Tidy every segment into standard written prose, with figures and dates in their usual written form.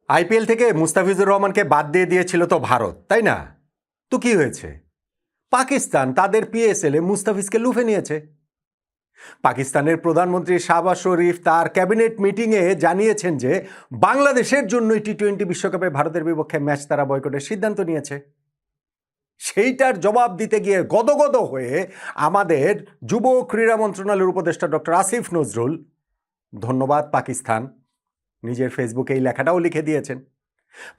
IPL থেকে মুস্তাফিজুর রহমানকে বাদ দিয়ে দিয়েছিল তো ভারত, তাই না? তো কি হয়েছে? পাকিস্তান তাদের পিএসএল-এ মুস্তাফিজকে লুফে নিয়েছে। পাকিস্তানের প্রধানমন্ত্রী শাহবাজ শরীফ তার ক্যাবিনেট মিটিংয়ে জানিয়েছেন যে বাংলাদেশের জন্যই টি-20 বিশ্বকাপে ভারতের বিপক্ষে ম্যাচ তারা বয়কটের সিদ্ধান্ত নিয়েছে। সেইটার জবাব দিতে গিয়ে গদগদ হয়ে আমাদের যুব ক্রীড়া মন্ত্রণালয়ের উপদেষ্টা ডক্টর আসিফ নজরুল, ধন্যবাদ পাকিস্তান, নিজের ফেসবুকে এই লেখাটাও লিখে দিয়েছেন।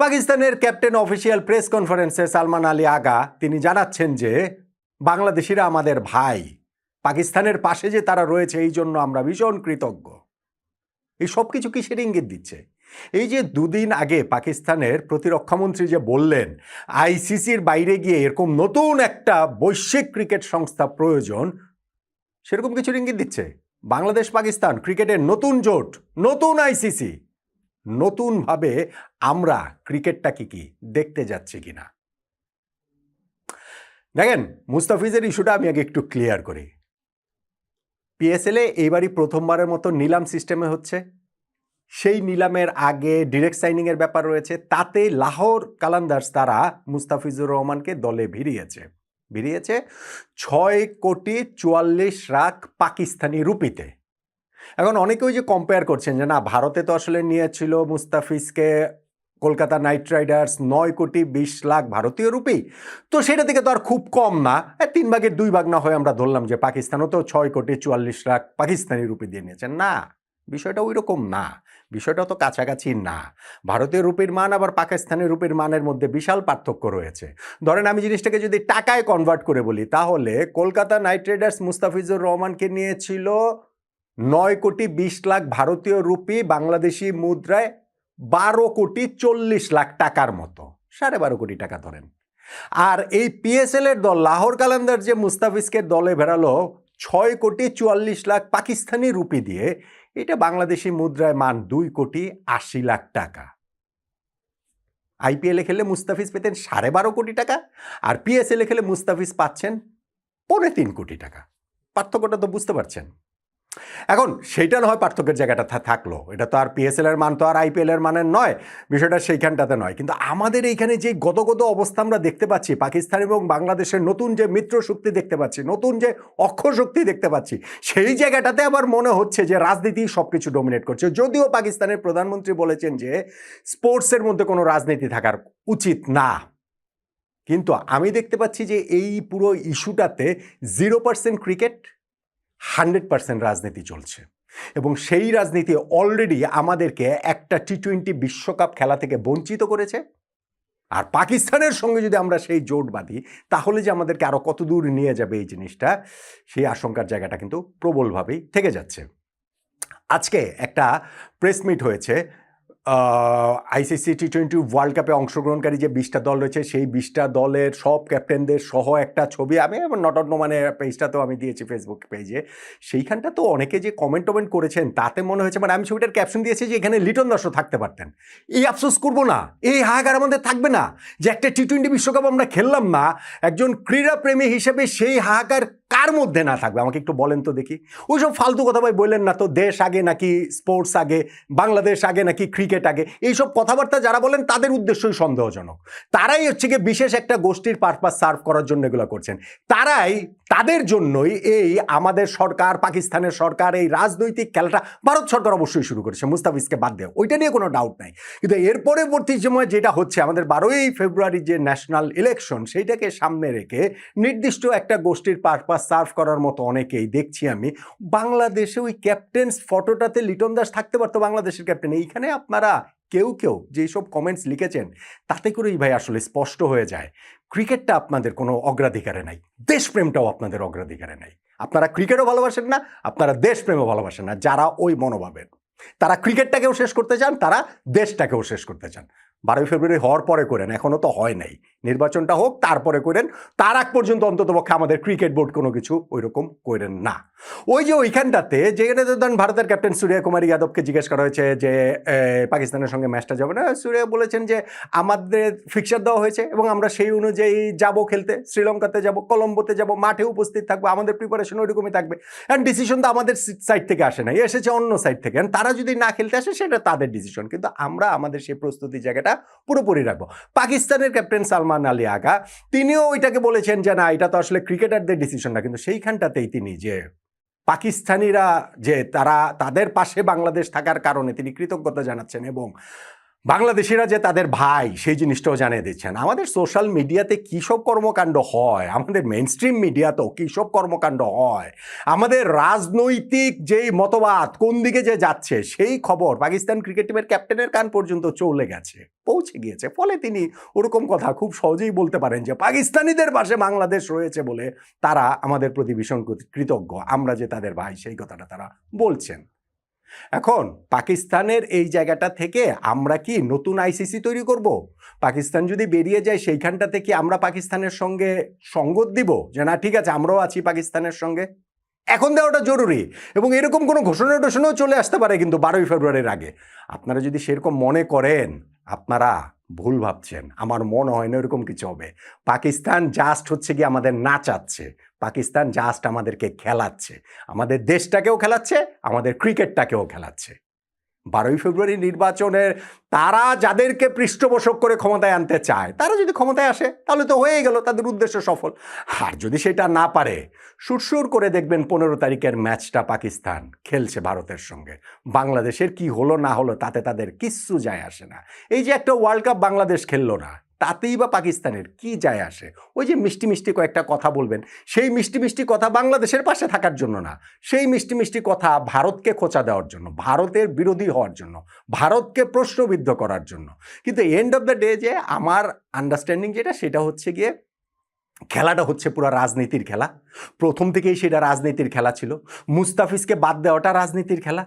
পাকিস্তানের ক্যাপ্টেন অফিসিয়াল প্রেস কনফারেন্সে সালমান আলী আগা তিনি জানাচ্ছেন যে বাংলাদেশিরা আমাদের ভাই, পাকিস্তানের পাশে যে তারা রয়েছে এই জন্য আমরা ভীষণ কৃতজ্ঞ। এই সব কিছু কিসের ইঙ্গিত দিচ্ছে? এই যে দুদিন আগে পাকিস্তানের প্রতিরক্ষামন্ত্রী যে বললেন আইসিসির বাইরে গিয়ে এরকম নতুন একটা বৈশ্বিক ক্রিকেট সংস্থা প্রয়োজন, সেরকম কিছুর ইঙ্গিত দিচ্ছে। বাংলাদেশ পাকিস্তান ক্রিকেটের নতুন জোট, নতুন আইসিসি, নতুনভাবে আমরা ক্রিকেটটাকে কি দেখতে যাচ্ছি কিনা। দেখেন, মুস্তাফিজের ইস্যুটা আমি আগে একটু ক্লিয়ার করি। পিএসএল-এ এইবারই প্রথমবারের মতো নিলাম সিস্টেমে হচ্ছে। সেই নিলামের আগে ডিরেক্ট সাইনিংয়ের ব্যাপার রয়েছে। তাতে লাহোর কালান্দার্স তারা মুস্তাফিজুর রহমানকে দলে ভিড়িয়েছে 6,44,00,000 পাকিস্তানি রুপিতে। এখন অনেকে ওই যে কম্পেয়ার করছেন যে না, ভারতে তো আসলে নিয়েছিল মুস্তাফিজকে কলকাতা নাইট রাইডার্স 9,20,00,000 ভারতীয় রুপি, তো সেটা থেকে তো আর খুব কম না, 3 ভাগের 2 ভাগ না হয়ে আমরা ধরলাম যে পাকিস্তানও তো 6,44,00,000 পাকিস্তানি রুপি দিয়ে নিয়েছেন। না, বিষয়টা ওই রকম না, বিষয়টা তো কাছাকাছি না। ভারতীয় রুপির মান আবার পাকিস্তানের রুপির মানের মধ্যে বিশাল পার্থক্য রয়েছে। ধরেন আমি জিনিসটাকে যদি টাকায় কনভার্ট করে বলি, তাহলে কলকাতা নাইট রাইডার্স মুস্তাফিজুর রহমানকে নিয়েছিল 9,20,00,000 ভারতীয় রুপি, বাংলাদেশি মুদ্রায় 12,40,00,000 টাকার মতো, 12.5 কোটি টাকা ধরেন। আর এই পিএসএল এর দল লাহোর কালান্দার যে মুস্তাফিজকে দলে ভেড়ালো 6,44,00,000 পাকিস্তানি রুপি দিয়ে, এটা বাংলাদেশি মুদ্রায় মান 2,80,00,000 টাকা। আইপিএলে খেলে মুস্তাফিজ পেতেন 12.5 কোটি টাকা, আর পিএসএল এ খেলে মুস্তাফিজ পাচ্ছেন 3.25 কোটি টাকা। পার্থক্যটা তো বুঝতে পারছেন। এখন সেইটা না হয় পার্থক্যের জায়গাটা থাকলো, এটা তো আর পিএসএল এর মান তো আর আইপিএল এর মানের নয়, বিষয়টা সেইখানটাতে নয়। কিন্তু আমাদের এইখানে যে গদগদ অবস্থা আমরা দেখতে পাচ্ছি, পাকিস্তান এবং বাংলাদেশের নতুন যে মিত্র শক্তি দেখতে পাচ্ছি, নতুন যে অক্ষর শক্তি দেখতে পাচ্ছি, সেই জায়গাটাতে আবার মনে হচ্ছে যে রাজনীতি সবকিছু ডমিনেট করছে। যদিও পাকিস্তানের প্রধানমন্ত্রী বলেছেন যে স্পোর্টসের মধ্যে কোনো রাজনীতি থাকার উচিত না, কিন্তু আমি দেখতে পাচ্ছি যে এই পুরো ইস্যুটাতে 0% ক্রিকেট, 100% রাজনীতি চলছে। এবং সেই রাজনীতি অলরেডি আমাদেরকে একটা টি-20 বিশ্বকাপ খেলা থেকে বঞ্চিত করেছে। আর পাকিস্তানের সঙ্গে যদি আমরা সেই জোট বাঁধি, তাহলে যে আমাদেরকে আরো কত দূর নিয়ে যাবে এই জিনিসটা, সেই আশঙ্কার জায়গাটা কিন্তু প্রবলভাবেই থেকে যাচ্ছে। আজকে একটা প্রেস মিট হয়েছে, আইসিসি টি-20 ওয়ার্ল্ড কাপে অংশগ্রহণকারী যে 20টা দল রয়েছে, সেই 20টা দলের সব ক্যাপ্টেনদের সহ একটা ছবি আমি নট অন্য মানে পেজটাতেও আমি দিয়েছি, ফেসবুক পেজে। সেইখানটা তো অনেকে যে কমেন্ট করেছেন, তাতে মনে হয়েছে মানে আমি ছবিটার ক্যাপশন দিয়েছি যে এখানে লিটন দাসও থাকতে পারতেন। এই আফসোস করবো না, এই হাহাকার আমাদের থাকবে না যে একটা টি-20 বিশ্বকাপ আমরা খেললাম না। একজন ক্রীড়াপ্রেমী হিসেবে সেই হাহাকার কার মধ্যে না থাকবে আমাকে একটু বলেন তো দেখি। ওইসব ফালতু কথা ভাই বললেন না তো, দেশ আগে নাকি স্পোর্টস আগে, বাংলাদেশ আগে নাকি ক্রিকেট আগে, এইসব কথাবার্তা যারা বলেন তাদের উদ্দেশ্যই সন্দেহজনক। তারাই হচ্ছে গিয়ে বিশেষ একটা গোষ্ঠীর পারপাস সার্ভ করার জন্য এগুলো করছেন। তাদের জন্যই এই আমাদের সরকার, পাকিস্তানের সরকার এই রাজনৈতিক খেলাটা ভারত সরকার অবশ্যই শুরু করেছে মুস্তাফিজকে বাদ দেয়, ওইটা নিয়ে কোনো ডাউট নাই। কিন্তু এর পরবর্তী সময় যেটা হচ্ছে, আমাদের 12ই ফেব্রুয়ারি যে ন্যাশনাল ইলেকশন, সেইটাকে সামনে রেখে নির্দিষ্ট একটা গোষ্ঠীর পারপাস সার্ভ করার মতো অনেকেই দেখছি আমি। বাংলাদেশে ওই ক্যাপ্টেন্স ফটোটাতে লিটন দাস থাকতে পারতো, বাংলাদেশের ক্যাপ্টেন। এইখানে আপনারা কেউ যেসব কমেন্টস লিখেছেন, তাতে করেই ভাই আসলে স্পষ্ট হয়ে যায় ক্রিকেটটা আপনাদের কোনো অগ্রাধিকারে নাই, দেশপ্রেমটাও আপনাদের অগ্রাধিকারে নাই। আপনারা ক্রিকেটও ভালোবাসেন না, আপনারা দেশপ্রেমও ভালোবাসেন না। যারা ওই মনোভাবের, তারা ক্রিকেটটাকেও শেষ করতে চান, তারা দেশটাকেও শেষ করতে চান। 12 ফেব্রুয়ারি হওয়ার পরে করেন, এখনও তো হয় নাই। নির্বাচনটা হোক, তারপরে করেন। তার আগ পর্যন্ত অন্ততপক্ষে আমাদের ক্রিকেট বোর্ড কোনো কিছু ওইরকম করেন না। ওই যে ওইখানটাতে যেখানে ধরেন ভারতের ক্যাপ্টেন সূর্য কুমার যাদবকে জিজ্ঞেস করা হয়েছে যে পাকিস্তানের সঙ্গে ম্যাচটা যাবে না, সূর্য বলেছেন যে আমাদের ফিক্সার দেওয়া হয়েছে এবং আমরা সেই অনুযায়ী যাব খেলতে, শ্রীলঙ্কাতে যাব, কলম্বোতে যাব, মাঠে উপস্থিত থাকবো, আমাদের প্রিপারেশন ওইরকমই থাকবে। অ্যান্ড ডিসিশন তো আমাদের সাইড থেকে আসে নাই, এসেছে অন্য সাইড থেকে। তারা যদি না খেলতে আসে সেটা তাদের ডিসিশন, কিন্তু আমরা আমাদের সেই প্রস্তুতি জায়গাটা পুরোপুরি রাখবো। পাকিস্তানের ক্যাপ্টেন সালমান আলী আগা তিনিও ওইটাকে বলেছেন যে না, এটা তো আসলে ক্রিকেটারদের ডিসিশন না, কিন্তু সেইখানটাতেই তিনি যে পাকিস্তানিরা যে তারা তাদের পাশে বাংলাদেশ থাকার কারণে তিনি কৃতজ্ঞতা জানাচ্ছেন এবং বাংলাদেশিরা যে তাদের ভাই সেই জিনিসটাও জানিয়ে দিচ্ছেন। আমাদের সোশ্যাল মিডিয়াতে কী সব কর্মকাণ্ড হয়, আমাদের মেইন স্ট্রিম মিডিয়াতেও কী সব কর্মকাণ্ড হয়, আমাদের রাজনৈতিক যেই মতবাদ কোন দিকে যে যাচ্ছে সেই খবর পাকিস্তান ক্রিকেট টিমের ক্যাপ্টেনের কান পর্যন্ত চলে গেছে, পৌঁছে গিয়েছে। ফলে তিনি ওরকম কথা খুব সহজেই বলতে পারেন যে পাকিস্তানিদের পাশে বাংলাদেশ রয়েছে বলে তারা আমাদের প্রতি ভীষণ কৃতজ্ঞ, আমরা যে তাদের ভাই সেই কথাটা তারা বলছেন। এখন পাকিস্তানের এই জায়গাটা থেকে আমরা কি নতুন আইসিসি তৈরি করব? পাকিস্তান যদি বেরিয়ে যায় সেইখানটা থেকে আমরা পাকিস্তানের সঙ্গে সঙ্গত দিব যে না ঠিক আছে আমরাও আছি পাকিস্তানের সঙ্গে? এখন দেওয়াটা জরুরি এবং এরকম কোনো ঘোষণাও চলে আসতে পারে কিন্তু 12 ফেব্রুয়ারির আগে। আপনারা যদি সেরকম মনে করেন আপনারা ভুল ভাবছেন, আমার মনে হয় না এরকম কিছু হবে। পাকিস্তান জাস্ট হচ্ছে কি আমাদের নাচাচ্ছে, পাকিস্তান জাস্ট আমাদেরকে খেলাচ্ছে, আমাদের দেশটাকেও খেলাচ্ছে, আমাদের ক্রিকেটটাকেও খেলাচ্ছে। 12 ফেব্রুয়ারি নির্বাচনের তারা যাদেরকে পৃষ্ঠপোষক করে ক্ষমতায় আনতে চায় তারা যদি ক্ষমতায় আসে তাহলে তো হয়ে গেল, তাদের উদ্দেশ্য সফল। আর যদি সেটা না পারে, সুরসুর করে দেখবেন 15 তারিখের ম্যাচটা পাকিস্তান খেলছে ভারতের সঙ্গে, বাংলাদেশের কি হলো না হলো তাতে তাদের কিচ্ছু যায় আসে না। এই যে একটা ওয়ার্ল্ড কাপ বাংলাদেশ খেললো না, তাতেই বা পাকিস্তানের কি যায় আসে? ওই যে মিষ্টি মিষ্টি কয়েকটা কথা বলবেন, সেই মিষ্টি মিষ্টি কথা বাংলাদেশের পাশে থাকার জন্য না, সেই মিষ্টি মিষ্টি কথা ভারতকে খোঁচা দেওয়ার জন্য, ভারতের বিরোধী হওয়ার জন্য, ভারতকে প্রশ্নবিদ্ধ করার জন্য। কিন্তু এন্ড অফ দ্য ডে যে আমার আন্ডারস্ট্যান্ডিং যেটা সেটা হচ্ছে গিয়ে খেলাটা হচ্ছে পুরো রাজনীতির খেলা। প্রথম থেকেই সেটা রাজনীতির খেলা ছিল। মুস্তাফিজকে বাদ দেওয়াটা রাজনীতির খেলা,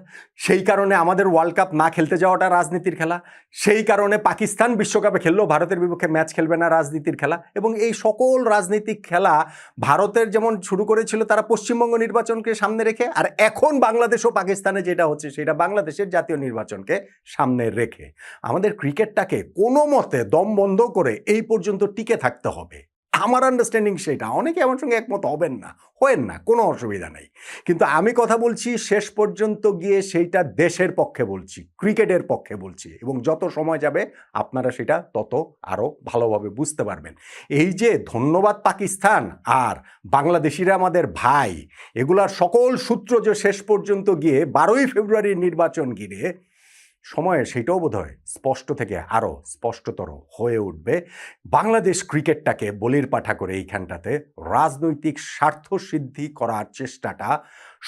সেই কারণে আমাদের ওয়ার্ল্ড কাপ না খেলতে যাওয়াটা রাজনীতির খেলা, সেই কারণে পাকিস্তান বিশ্বকাপে খেললেও ভারতের বিপক্ষে ম্যাচ খেলবে না রাজনীতির খেলা। এবং এই সকল রাজনৈতিক খেলা ভারতের যেমন শুরু করেছিল তারা পশ্চিমবঙ্গ নির্বাচনকে সামনে রেখে, আর এখন বাংলাদেশ ও পাকিস্তানে যেটা হচ্ছে সেটা বাংলাদেশের জাতীয় নির্বাচনকে সামনে রেখে। আমাদের ক্রিকেটটাকে কোনো মতে দম বন্ধ করে এই পর্যন্ত টিকে থাকতে হবে, আমার আন্ডারস্ট্যান্ডিং সেটা। অনেকে আমার সঙ্গে একমত হবেন না, হবেন না, কোনো অসুবিধা নেই, কিন্তু আমি কথা বলছি শেষ পর্যন্ত গিয়ে সেইটা দেশের পক্ষে বলছি, ক্রিকেটের পক্ষে বলছি, এবং যত সময় যাবে আপনারা সেটা তত আরও ভালোভাবে বুঝতে পারবেন। এই যে ধন্যবাদ পাকিস্তান আর বাংলাদেশিরা আমাদের ভাই, এগুলার সকল সূত্র যে শেষ পর্যন্ত গিয়ে 12 ফেব্রুয়ারির নির্বাচন ঘিরে সময়ে সেটাও বোধহয় স্পষ্ট থেকে আরও স্পষ্টতর হয়ে উঠবে। বাংলাদেশ ক্রিকেটটাকে বলির পাঠা করে এইখানটাতে রাজনৈতিক স্বার্থ সিদ্ধি করার চেষ্টাটা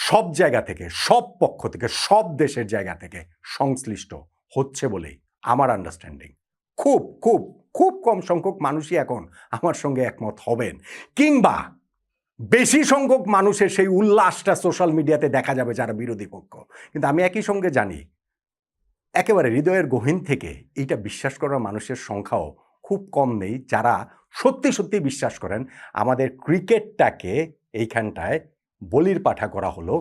সব জায়গা থেকে, সব পক্ষ থেকে, সব দেশের জায়গা থেকে সংশ্লিষ্ট হচ্ছে বলেই আমার আন্ডারস্ট্যান্ডিং। খুব খুব খুব কম সংখ্যক মানুষই এখন আমার সঙ্গে একমত হবেন, কিংবা বেশি সংখ্যক মানুষের সেই উল্লাসটা সোশ্যাল মিডিয়াতে দেখা যাবে যারা বিরোধী পক্ষ। কিন্তু আমি একই সঙ্গে জানি একেবারে হৃদয়ের গহীন থেকে এইটা বিশ্বাস করার মানুষের সংখ্যাও খুব কম নেই যারা সত্যি সত্যি বিশ্বাস করেন আমাদের ক্রিকেটটাকে এইখানটায় বলির পাঠা করা হলো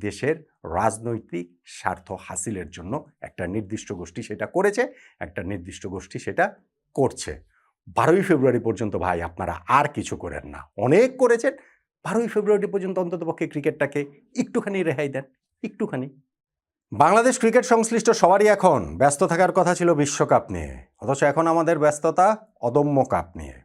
দেশের রাজনৈতিক স্বার্থ হাসিলের জন্য। একটা নির্দিষ্ট গোষ্ঠী সেটা করেছে, একটা নির্দিষ্ট গোষ্ঠী সেটা করছে। 12 ফেব্রুয়ারি পর্যন্ত ভাই আপনারা আর কিছু করেন না, অনেক করেছেন। 12 ফেব্রুয়ারি পর্যন্ত অন্ততপক্ষে ক্রিকেটটাকে একটুখানি রেহাই দেন, একটুখানি। বাংলাদেশ ক্রিকেট সংশ্লিষ্ট সবারই এখন ব্যস্ত থাকার কথা ছিল বিশ্বকাপ নিয়ে, অথচ এখন আমাদের ব্যস্ততা অদম্য কাপ নিয়ে।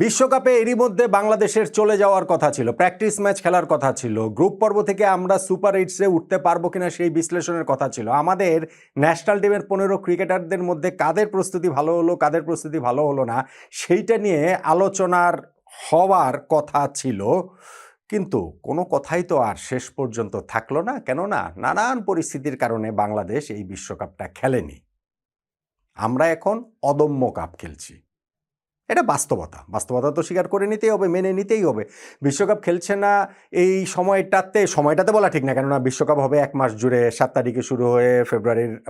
বিশ্বকাপে এরই মধ্যে বাংলাদেশের চলে যাওয়ার কথা ছিল, প্র্যাকটিস ম্যাচ খেলার কথা ছিল, গ্রুপ পর্ব থেকে আমরা সুপার 8-এ উঠতে পারবো কিনা সেই বিশ্লেষণের কথা ছিল, আমাদের ন্যাশনাল টিমের 15 ক্রিকেটারদের মধ্যে কাদের প্রস্তুতি ভালো হলো কাদের প্রস্তুতি ভালো হলো না সেইটা নিয়ে আলোচনার হওয়ার কথা ছিল। কিন্তু কোনো কথাই তো আর শেষ পর্যন্ত থাকলো না, কেননা নানান পরিস্থিতির কারণে বাংলাদেশ এই বিশ্বকাপটা খেলেনি। আমরা এখন অদম্য কাপ খেলছি। এটা বাস্তবতা তো স্বীকার করে নিতেই হবে, মেনে নিতেই হবে। বিশ্বকাপ খেলছে না এই সময়টাতে বলা ঠিক না, কেননা বিশ্বকাপ হবে 1 মাস জুড়ে, 7 তারিখে শুরু হয়ে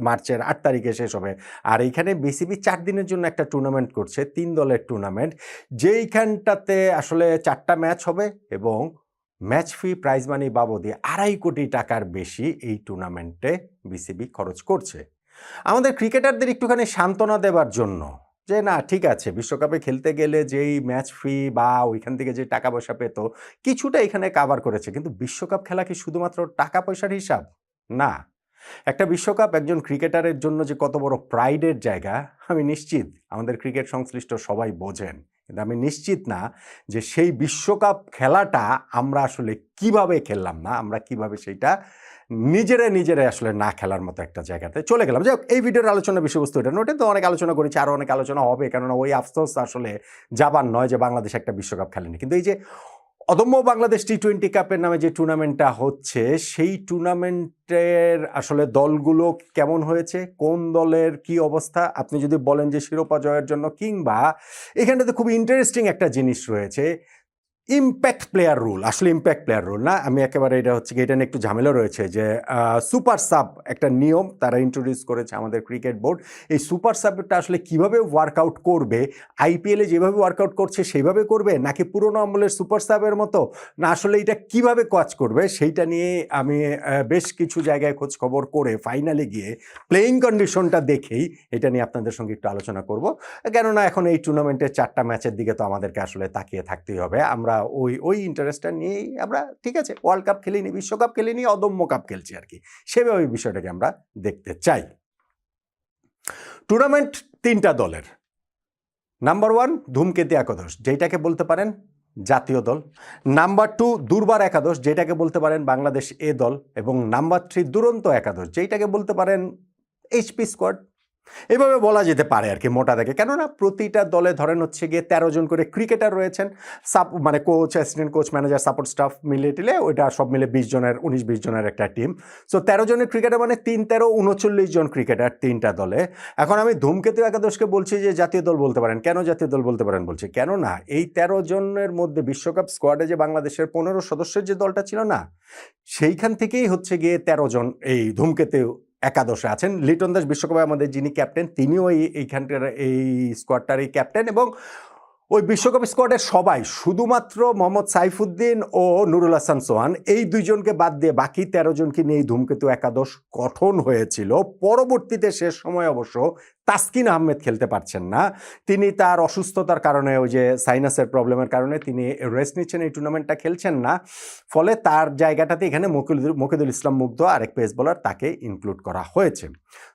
মার্চের 8 তারিখে শেষ হবে। আর এইখানে বিসিবি 4 দিনের জন্য একটা টুর্নামেন্ট করছে, 3 দলের টুর্নামেন্ট, যেইখানটাতে আসলে 4টা ম্যাচ হবে এবং ম্যাচ ফি প্রাইজ মানি বাবদে 2.5 কোটি টাকার বেশি এই টুর্নামেন্টে বিসিবি খরচ করছে। আমাদের ক্রিকেটারদের একটুখানি সান্ত্বনা দেবার জন্য যে না ঠিক আছে, বিশ্বকাপে খেলতে গেলে যেই ম্যাচ ফি বা ওইখান থেকে যে টাকা পয়সা পেত কিছুটা এখানে কাভার করেছে, কিন্তু বিশ্বকাপ খেলা কি শুধুমাত্র টাকা পয়সার হিসাব? না। একটা বিশ্বকাপ একজন ক্রিকেটারের জন্য যে কত বড় প্রাইডের জায়গা আমি নিশ্চিত আমাদের ক্রিকেট সংশ্লিষ্ট সবাই বোঝেন, কিন্তু আমি নিশ্চিত না যে সেই বিশ্বকাপ খেলাটা আমরা আসলে কিভাবে খেললাম না, আমরা কিভাবে সেইটা নিজেরাই আসলে না খেলার মতো একটা জায়গাতে চলে গেলাম। যাই হোক, এই ভিডিওর আলোচনার বিষয়বস্তু এটা নয়, তো অনেক আলোচনা করেছি, আরও অনেক আলোচনা হবে, কেননা ওই আফসোস আসলে যাবার নয় যে বাংলাদেশ একটা বিশ্বকাপ খেলেনি। কিন্তু এই যে অদম্য বাংলাদেশ টি-20 কাপের নামে যে টুর্নামেন্টটা হচ্ছে, সেই টুর্নামেন্টের আসলে দলগুলো কেমন হয়েছে, কোন দলের কি অবস্থা, আপনি যদি বলেন যে শিরোপা জয়ের জন্য, কিংবা এখানটাতে খুব ইন্টারেস্টিং একটা জিনিস রয়েছে, ইম্প্যাক্ট প্লেয়ার রুল। আসলে ইম্প্যাক্ট প্লেয়ার রুল না, আমি একেবারে এটা হচ্ছে কি, এটা নিয়ে একটু ঝামেলা রয়েছে যে সুপার সাব একটা নিয়ম তারা ইন্ট্রোডিউস করেছে আমাদের ক্রিকেট বোর্ড। এই সুপার সাবটা আসলে কিভাবে ওয়ার্কআউট করবে, আইপিএলে যেভাবে ওয়ার্কআউট করছে সেইভাবে করবে, নাকি পুরোনো আমলের সুপার সাবের মতো, না আসলে এটা কিভাবে কাজ করবে, সেইটা নিয়ে আমি বেশ কিছু জায়গায় খোঁজ খবর করে ফাইনালে গিয়ে প্লেয়িং কন্ডিশনটা দেখেই এটা নিয়ে আপনাদের সঙ্গে একটু আলোচনা করব। কেননা এখন এই টুর্নামেন্টের 4টা ম্যাচের দিকে তো আমাদেরকে আসলে তাকিয়ে থাকতেই হবে। আমরা ওই ইন্টারেস্টটা নিয়েই আমরা ঠিক আছে ওয়ার্ল্ড কাপ খেলিনি, বিশ্বকাপ খেলিনি, অদম্য কাপ খেলছি আর কি, সেভাবে বিষয়টাকে আমরা দেখতে চাই। টুর্নামেন্ট 3টা দলের। নাম্বার 1 ধূমকেতু একাদশ, যেটাকে বলতে পারেন জাতীয় দল। নাম্বার 2 দুর্বার একাদশ, যেটাকে বলতে পারেন বাংলাদেশ এ দল। এবং নাম্বার 3 দুরন্ত একাদশ, যেটাকে বলতে পারেন এইচপি স্কোয়াড। এভাবে বলা যেতে পারে আর কি মোটা দাগে, কেননা প্রতিটা দলে ধরেন হচ্ছে গিয়ে 13 জন করে ক্রিকেটার রয়েছেন, মানে coach, assistant coach, manager, support staff মিলিয়ে টিলে ওইটা সব মিলে 19-20 জনের একটা টিম। সো 13 জনের ক্রিকেটার মানে 3-13-39 জন ক্রিকেটার 3টা দলে। এখন আমি ধূমকেতু একাদশকে বলছি যে জাতীয় দল বলতে পারেন। কেন জাতীয় দল বলতে পারেন বলছি, কেননা এই 13 জনের মধ্যে বিশ্বকাপ স্কোয়াডে যে বাংলাদেশের 15 সদস্যের যে দলটা ছিল না, সেইখান থেকেই হচ্ছে গিয়ে 13 জন এই ধূমকেতু একাদশে আছেন। লিটন দাস বিশ্বকাপে আমাদের যিনি ক্যাপ্টেন, তিনিও এইখানটার এই স্কোয়াডটারই ক্যাপ্টেন। এবং ওই বিশ্বকাপ স্কোয়াডের সবাই শুধুমাত্র মোহাম্মদ সাইফুদ্দিন ও নুরুল হাসান সোহান, এই 2 জনকে বাদ দিয়ে বাকি 13 জনকে নিয়ে ধূমকেতু একাদশ গঠন হয়েছিল। পরবর্তীতে শেষ সময় অবশ্য তাসকিন আহমেদ খেলতে পারছেন না, তিনি তার অসুস্থতার কারণে, ওই যে সাইনাসের প্রবলেমের কারণে তিনি রেস্ট নিচ্ছেন, এই টুর্নামেন্টটা খেলছেন না। ফলে তার জায়গাটাতে এখানে মকিদুল ইসলাম মুগ্ধ, আরেক পেস বোলার, তাকে ইনক্লুড করা হয়েছে।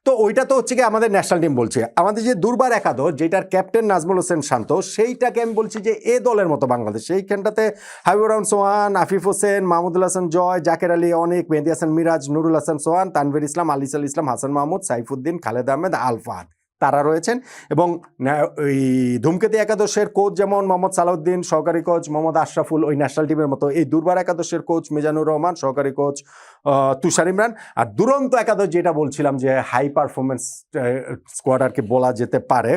তো ওইটা তো হচ্ছে কি আমাদের ন্যাশনাল টিম বলছে। আমাদের যে দুর্বার একাদশ, যেটার ক্যাপ্টেন নাজমুল হোসেন শান্ত, সেইটাকে আমি বলছি যে এ দলের মতো বাংলাদেশ। সেইখানটাতে হাবিবুর রহমান সোহান, আফিফ হোসেন, মাহমুদুল হাসান জয়, জাকের আলী অনেক, মেহেদী হাসান মিরাজ, নুরুল হাসান সোহান, তানভীর ইসলাম, আলিসাল ইসলাম, হাসান মাহমুদ, সাইফুদ্দিন, খালেদ আহমেদ, আলফাদ, তারা রয়েছেন। এবং ওই ধূমকেতু একাদশের কোচ যেমন মোহাম্মদ সালাউদ্দিন, সহকারী কোচ মোহাম্মদ আশরাফুল, ওই ন্যাশনাল টিমের মতো এই দুর্বার একাদশের কোচ মিজানুর রহমান, সহকারী কোচ তুষার ইমরান। আর দুরন্ত একাদশ যেটা বলছিলাম যে হাই পারফরমেন্স স্কোয়াড আর কি বলা যেতে পারে,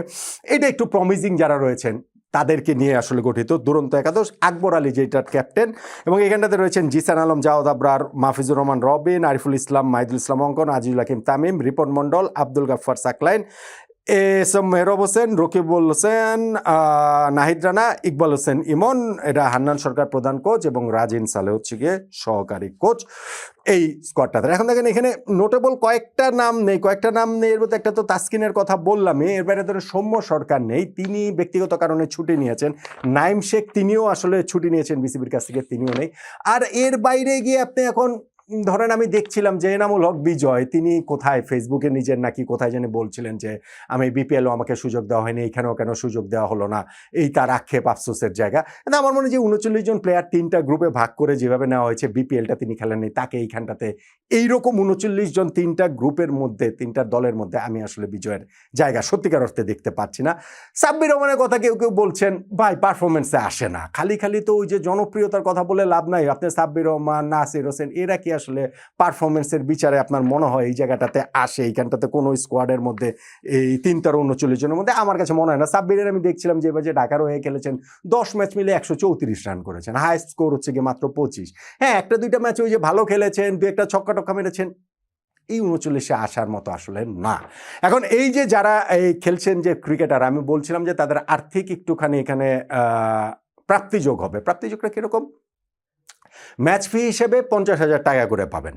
এটা একটু প্রমিজিং যারা রয়েছেন তাদেরকে নিয়ে আসলে গঠিত দুরন্ত একাদশ। আকবর আলী যেটার ক্যাপ্টেন, এবং এখানটাতে রয়েছেন জিসান আলম, জাওয়াদ আবরার, মাহফিজুর রহমান রবিন, আরিফুল ইসলাম, মাহিদুল ইসলাম অঙ্কন, আজিজুল হাকিম তামিম, রিপন মন্ডল, আব্দুল গাফফার সাকলাইন, এসএম মেহরব হোসেন, রকিবুল হোসেন, নাহিদ রানা, ইকবাল হোসেন ইমন, এটা হান্নান সরকার প্রধান কোচ, এবং রাজিন সালে হচ্ছে গিয়ে সহকারী কোচ এই স্কোয়াডটাতে। এখন দেখেন এখানে নোটেবল কয়েকটা নাম নেই, এর মধ্যে একটা তো তাসকিনের কথা বললামই, এর বাইরে ধরে সৌম্য সরকার নেই, তিনি ব্যক্তিগত কারণে ছুটি নিয়েছেন। নাইম শেখ তিনিও আসলে ছুটি নিয়েছেন বিসিবির কাছ থেকে, তিনিও নেই। আর এর বাইরে গিয়ে আপনি এখন ধরেন আমি দেখছিলাম যে এনামুল হক বিজয়, তিনি কোথায় ফেসবুকে নিজের নাকি কোথায় জানি বলছিলেন যে আমি বিপিএলও আমাকে সুযোগ দেওয়া হয়নি, এখানেও কেন সুযোগ দেওয়া হলো না, এই তার আক্ষেপ আফসোসের জায়গা। কিন্তু আমার মনে হয় যে 39 জন প্লেয়ার 3টা গ্রুপে ভাগ করে যেভাবে নেওয়া হয়েছে, বিপিএলটা তিনি খেলেননি, তাকে এইখানটাতে এইরকম 39 জন 3টা গ্রুপের মধ্যে, 3টা দলের মধ্যে আমি আসলে বিজয়ের জায়গা সত্যিকার অর্থে দেখতে পাচ্ছি না। সাব্বির রহমানের কথা কেউ কেউ বলছেন ভাই পারফরমেন্সে আসে না, খালি তো ওই যে জনপ্রিয়তার কথা বলে লাভ নাই, আপনি সাব্বির রহমান, নাসির হোসেন, এরা কি আসলে পারফরমেন্সের বিচারে আপনার মনে হয় এই জায়গাটাতে আসে, এইখানটাতে কোনো স্কোয়াডের মধ্যে এই 3-39 জনের মধ্যে আমার কাছে মনে হয় না। সাব্বিরের আমি দেখছিলাম যে এবার যে ঢাকার হয়ে খেলেছেন 10 ম্যাচ মিলে 134 রান করেছেন, হাইস্ট স্কোর হচ্ছে গিয়ে মাত্র 25। হ্যাঁ, একটা দুইটা ম্যাচ ওই যে ভালো খেলেছেন, দু একটা ছক্কা টক্কা মেরেছেন, এই 39-এ আসার মতো আসলে না। এখন এই যে যারা এই খেলছেন যে ক্রিকেটার, আমি বলছিলাম যে তাদের আর্থিক একটুখানি এখানে প্রাপ্তিযোগ হবে। প্রাপ্তিযোগটা কীরকম? ম্যাচ ফি হিসেবে 50,000 টাকা করে পাবেন,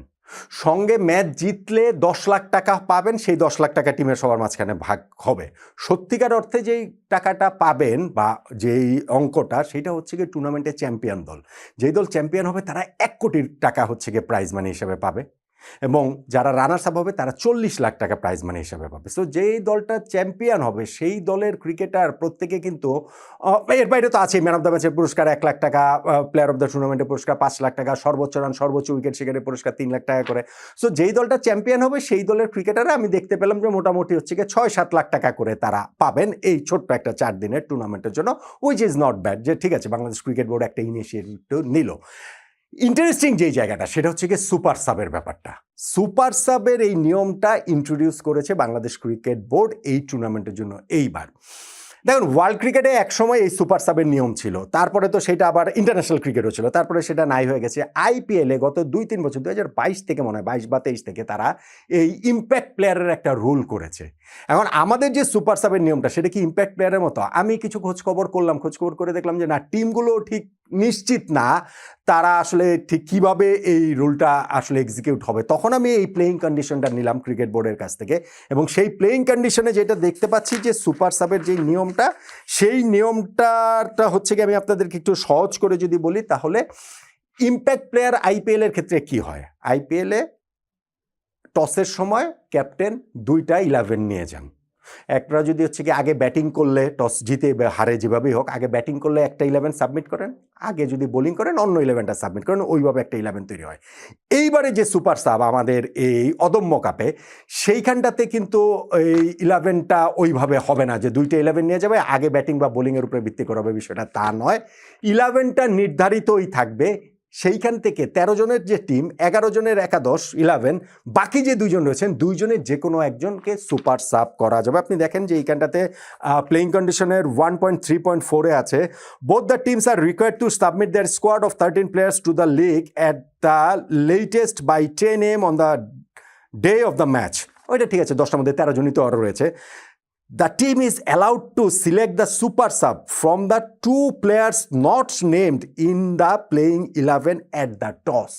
সঙ্গে ম্যাচ জিতলে 10 লাখ টাকা পাবেন, সেই 10 লাখ টাকা টিমের সবার মাঝখানে ভাগ হবে। সত্যিকার অর্থে যেই টাকাটা পাবেন বা যেই অঙ্কটা, সেটা হচ্ছে গিয়ে টুর্নামেন্টের চ্যাম্পিয়ন দল, যেই দল চ্যাম্পিয়ন হবে তারা 1 কোটি টাকা হচ্ছে গিয়ে প্রাইজ মানি হিসেবে পাবে, এবং যারা রানার্স আপ হবে তারা 40 লাখ টাকা প্রাইজ মানি হিসাবে পাবে। সো যেই দলটা চ্যাম্পিয়ন হবে সেই দলের ক্রিকেটার প্রত্যেকে কিন্তু, এর বাইরে তো আছে ম্যান অফ দ্য ম্যাচের পুরস্কার 1 লাখ টাকা, প্লেয়ার অফ দ্য টুর্নামেন্টের পুরস্কার 5 লাখ টাকা, সর্বোচ্চ রান সর্বোচ্চ উইকেট শিকারের পুরস্কার 3 লাখ টাকা করে। সো যেই দলটা চ্যাম্পিয়ন হবে সেই দলের ক্রিকেটাররা আমি দেখতে পেলাম যে মোটামুটি হচ্ছে গিয়ে 6-7 লাখ টাকা করে তারা পাবেন এই ছোট্ট একটা 4 দিনের টুর্নামেন্টের জন্য, উইচ ইজ নট ব্যাড। যে ঠিক আছে, বাংলাদেশ ক্রিকেট বোর্ড একটা ইনিশিয়েটিভ নিল। ইন্টারেস্টিং যেই জায়গাটা সেটা হচ্ছে গিয়ে সুপার সাবের ব্যাপারটা। সুপার সাবের এই নিয়মটা ইন্ট্রোডিউস করেছে বাংলাদেশ ক্রিকেট বোর্ড এই টুর্নামেন্টের জন্য এইবার। দেখুন, ওয়ার্ল্ড ক্রিকেটে একসময় এই সুপার সাবের নিয়ম ছিল, তারপরে তো সেটা আবার ইন্টারন্যাশনাল ক্রিকেটও ছিল, তারপরে সেটা নাই হয়ে গেছে। আইপিএলে গত 2-3 বছর, 2022 থেকে মনে হয় 22 বা 23 থেকে তারা এই ইম্প্যাক্ট প্লেয়ারের একটা রুল করেছে। এখন আমাদের যে সুপার সাবের নিয়মটা সেটা কি ইম্প্যাক্ট প্লেয়ারের মতো? আমি কিছু খোঁজখবর করলাম, খোঁজখবর করে দেখলাম যে না, টিমগুলো ঠিক নিশ্চিত না তারা আসলে ঠিক কিভাবে এই রুলটা আসলে এক্সিকিউট হবে। তখন আমি এই প্লেইং কন্ডিশনটা নিলাম ক্রিকেট বোর্ডের কাছ থেকে, এবং সেই প্লেইং কন্ডিশনে যেটা দেখতে পাচ্ছি যে সুপার সাবের যে নিয়মটা, সেই নিয়মটা হচ্ছে কি, আমি আপনাদেরকে একটু সহজ করে যদি বলি তাহলে, ইম্প্যাক্ট প্লেয়ার আইপিএল এর ক্ষেত্রে কি হয়? আইপিএলে টসের সময় ক্যাপ্টেন 2টা 11 নিয়ে যান। একটা যদি হচ্ছে কি আগে ব্যাটিং করলে, টস জিতে হারে যেভাবেই হোক, আগে ব্যাটিং করলে একটা 11 সাবমিট করেন, আগে যদি বোলিং করেন অন্য 11টা সাবমিট করেন, ওইভাবে একটা 11 তৈরি হয়। এইবারে যে সুপার সাব আমাদের এই অদম্য কাপে, সেইখানটাতে কিন্তু এই 11টা ওইভাবে হবে না যে 2টা 11 নিয়ে যাবে, আগে ব্যাটিং বা বোলিংয়ের উপরে ভিত্তি করা হবে, বিষয়টা তা নয়। 11টা নির্ধারিতই থাকবে। সেইখান থেকে 13 জনের যে টিম, 11 জনের একাদশ 11, বাকি যে 2 জন রয়েছেন, 2 জনের যে কোনো একজনকে সুপার সাব করা যাবে। আপনি দেখেন যে এইখানটাতে প্লেইং কন্ডিশনের 1.3.4-এ আছে, both the teams are required to submit their squad of 13 players to the league at the latest by 10 AM on the day of the match. ওইটা ঠিক আছে, 10টার মধ্যে 13 জনই তো আরও রয়েছে। The team is allowed to select the super sub from the 2 players not named in the playing 11 at the toss.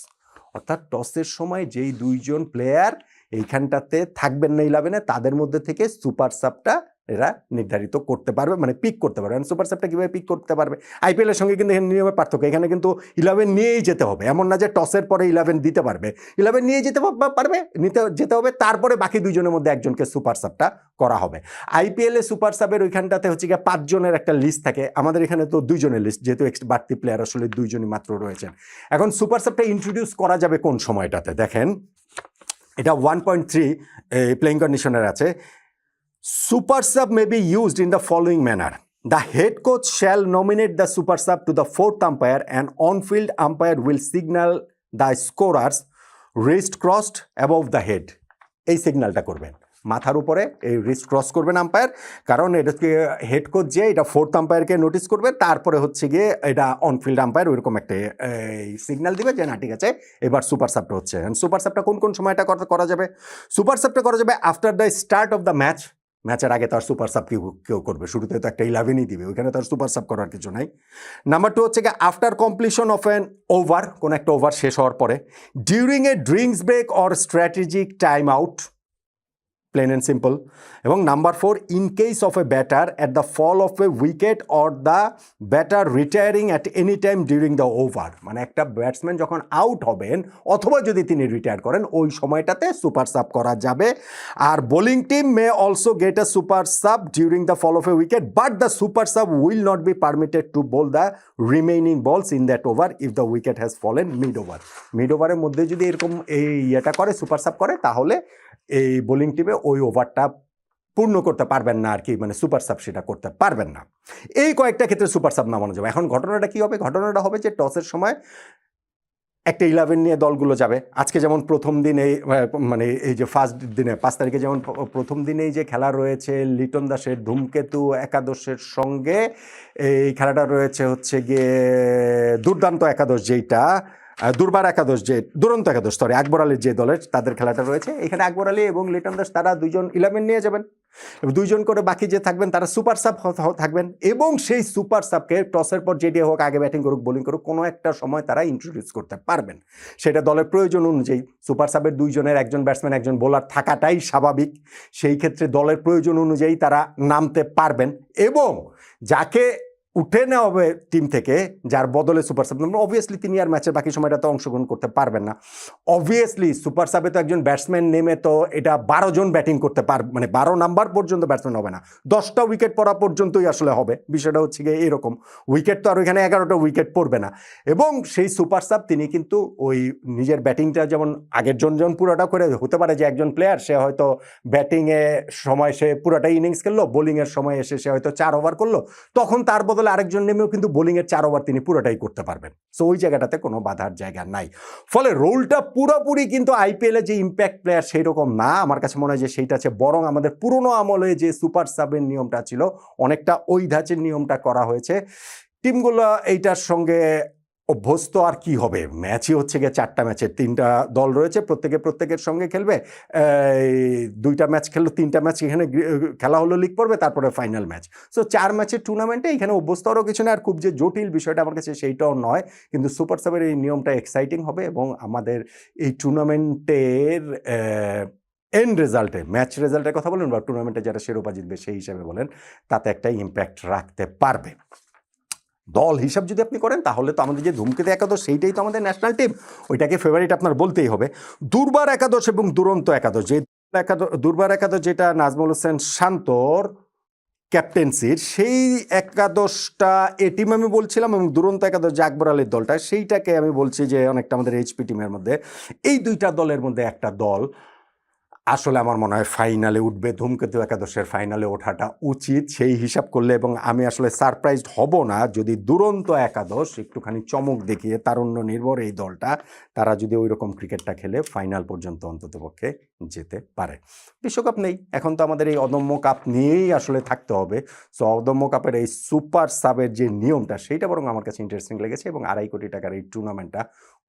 অর্থাৎ টসের সময় যেই 2 জন প্লেয়ার এইখানটাতে থাকবেন না 11-এ, তাদের মধ্যে থেকে সুপার সাবটা এরা নির্ধারিত করতে পারবে, মানে পিক করতে পারবে। সুপার সাবটা কীভাবে পিক করতে পারবে? আইপিএলের সঙ্গে কিন্তু এখানে নিয়মের পার্থক্য, এখানে কিন্তু 11 নিয়েই যেতে হবে, এমন না যে টসের পরে 11 দিতে পারবে। 11 নিয়ে যেতে পারবে, যেতে হবে, তারপরে বাকি 2 জনের মধ্যে একজনকে সুপার সাবটা করা হবে। আইপিএলে সুপার সাবের ওইখানটাতে হচ্ছে গিয়ে 5 জনের একটা লিস্ট থাকে, আমাদের এখানে তো 2 জনের লিস্ট, যেহেতু বাড়তি প্লেয়ার আসলে 2 জনই মাত্র রয়েছেন। এখন সুপার সাবটা ইন্ট্রোডিউস করা যাবে কোন সময়টাতে? দেখেন, এটা 1.3 প্লেইং কন্ডিশনের আছে। Super sub may be used in the following manner. The head coach shall nominate the super sub to the 4th umpire, and on-field umpire will signal the scorers wrist crossed above the head. এই সিগন্যালটা করবেন, মাথার উপরে এই wrist cross করবেন umpire, কারণ এটাকে head coach যে এটা 4th আম্পায়ারকে নোটিস করবে, তারপরে হচ্ছে গিয়ে এটা অনফিল্ড আম্পায়ার ওইরকম একটা সিগন্যাল দিবে যে না ঠিক আছে এবার সুপার সাবটা হচ্ছে। সুপার সাবটা কোন কোন সময়টা করা যাবে? সুপার সাবটা করা যাবে after the start of the match. ম্যাচের আগে তার সুপার সাব কেউ করবে, শুরুতে তো একটা 11ই দিবে, ওইখানে তার সুপার সাব করার কিছু নাই। নাম্বার 2 হচ্ছে গিয়ে after completion of an over, কোন একটা ওভার শেষ হওয়ার পরে, during a drinks break or strategic time out, plain and simple. এবং number 4, in case of a batter at the fall of a wicket or the batter retiring at any time during the over, মানে একটা batsman যখন out হবেন অথবা যদি তিনি retire করেন ওই সময়টাতে সুপার সাব করা যাবে। আর bowling team may also get a super sub during the fall of a wicket, but the super sub will not be permitted to bowl the remaining balls in that over if the wicket has fallen mid over. Mid ওভারের মধ্যে যদি এরকম এই ইয়েটা করে, super sub করে, তাহলে এই বোলিং টিমে ওই ওভারটা পূর্ণ করতে পারবেন না আর কি, মানে সুপার সাব সেটা করতে পারবেন না। এই কয়েকটা ক্ষেত্রে সুপার সাব নামানো যাবে। এখন ঘটনাটা কি হবে? ঘটনাটা হবে যে টসের সময় একটা 11 নিয়ে দলগুলো যাবে। আজকে যেমন প্রথম দিনে মানে এই যে ফার্স্ট দিনে 5 তারিখে যেমন প্রথম দিনেই যে খেলা রয়েছে লিটন দাসের ধূমকেতু একাদশের সঙ্গে, এই খেলাটা রয়েছে হচ্ছে গিয়ে দুর্দান্ত একাদশ, যেইটা দুর্বার একাদশ, যে দুরন্ত একাদশ, সরি, আকবর আলীর যে দলের তাদের খেলাটা রয়েছে। এখানে আকবর আলী এবং লিটন দাস তারা দুজন 11 নিয়ে যাবেন, দুইজন করে বাকি যে থাকবেন তারা সুপার সাব থাকবেন, এবং সেই সুপার সাবকে টসের পর যেটি হোক, আগে ব্যাটিং করুক বোলিং করুক, কোনো একটা সময় তারা ইন্ট্রোডিউস করতে পারবেন। সেটা দলের প্রয়োজন অনুযায়ী। সুপার সাবের দুইজনের একজন ব্যাটসম্যান একজন বোলার থাকাটাই স্বাভাবিক, সেই ক্ষেত্রে দলের প্রয়োজন অনুযায়ী তারা নামতে পারবেন। এবং যাকে উঠে নেওয়া হবে টিম থেকে, যার বদলে সুপার সাব, অবভিয়াসলি তিনি আর ম্যাচের বাকি সময়টাতে অংশগ্রহণ করতে পারবেন না। অবভিয়াসলি সুপার সাবে তো একজন ব্যাটসম্যান নেমে তো এটা 12 জন ব্যাটিং করতে পারবে, মানে 12 নাম্বার পর্যন্ত ব্যাটসম্যান হবে না, 10টা উইকেট পড়া পর্যন্তই আসলে হবে। বিষয়টা হচ্ছে গিয়ে এরকম, উইকেট তো আর ওইখানে 11টা উইকেট পড়বে না। এবং সেই সুপার সাব তিনি কিন্তু ওই নিজের ব্যাটিংটা যেমন আগের জন পুরোটা করে, হতে পারে যে একজন প্লেয়ার সে হয়তো ব্যাটিংয়ে সময় সে পুরোটাই ইনিংস খেললো, বোলিংয়ের সময় এসে সে হয়তো 4 ওভার করলো, তখন তার বদলে আরেকজন নেমেও কিন্তু বোলিংয়ের 4 ওভার তিনি পুরোটাই করতে পারবেন। সো ওই জায়গাটাতে কোনো বাধার জায়গা নাই। ফলে রোলটা পুরোপুরি কিন্তু আইপিএলে যে ইম্প্যাক্ট প্লেয়ার সেই রকম না, আমার কাছে মনে হয় যে সেইটা আছে, বরং আমাদের পুরনো আমলে যে সুপার সাবের নিয়মটা ছিল অনেকটা ওই ধাঁচের নিয়মটা করা হয়েছে। টিমগুলো এইটার সঙ্গে অভ্যস্ত, আর কি হবে, ম্যাচই হচ্ছে গিয়ে 4টা ম্যাচের 3টা দল রয়েছে, প্রত্যেকের সঙ্গে খেলবে, 2টা ম্যাচ খেললো, 3টা ম্যাচ এখানে খেলা হলো, লিগ পড়বে, তারপরে ফাইনাল ম্যাচ। সো 4 ম্যাচের টুর্নামেন্টে এখানে অভ্যস্ত আরও কিছু না, আর খুব যে জটিল বিষয়টা আমার কাছে সেইটাও নয়। কিন্তু সুপার সাবের এই নিয়মটা এক্সাইটিং হবে, এবং আমাদের এই টুর্নামেন্টের এন্ড রেজাল্টে, ম্যাচ রেজাল্টের কথা বলেন বা টুর্নামেন্টে যারা শিরোপা জিতবে সেই হিসাবে বলেন, তাতে একটা ইম্প্যাক্ট রাখতে পারবে। দল হিসাব যদি আপনি করেন তাহলে তো আমাদের যে ধূমকেতু একাদশ সেইটাই তো আমাদের ন্যাশনাল টিম, ওইটাকে ফেভারিট আপনার বলতেই হবে। দুর্বার একাদশ এবং দুরন্ত একাদশ, যে দুর্বার একাদশ যেটা নাজমুল হোসেন শান্তর ক্যাপ্টেন্সির, সেই একাদশটা এ টিম আমি বলছিলাম, এবং দুরন্ত একাদশ যে আকবর আলীর দলটা, সেইটাকে আমি বলছি যে অনেকটা আমাদের এইচপি টিমের মধ্যে। এই দুইটা দলের মধ্যে একটা দল আসলে আমার মনে হয় ফাইনালে উঠবে, ধূমকেতু একাদশের ফাইনালে ওঠাটা উচিত সেই হিসাব করলে। এবং আমি আসলে সারপ্রাইজড হব না যদি দুরন্ত একাদশ একটুখানি চমক দেখিয়ে, তারুণ্য নির্ভর এই দলটা, তারা যদি ওই রকম ক্রিকেটটা খেলে ফাইনাল পর্যন্ত অন্ততপক্ষে যেতে পারে। বিশ্বকাপ নেই এখন, তো আমাদের এই অদম্য কাপ নিয়েই আসলে থাকতে হবে। সো অদম্য কাপের এই সুপার সাবের যে নিয়মটা, সেইটা বরং আমার কাছে ইন্টারেস্টিং লেগেছে, এবং 2.5 কোটি টাকার এই টুর্নামেন্টটা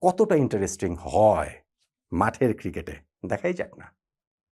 কতটা ইন্টারেস্টিং হয় মাঠের ক্রিকেটে দেখাই যাক না।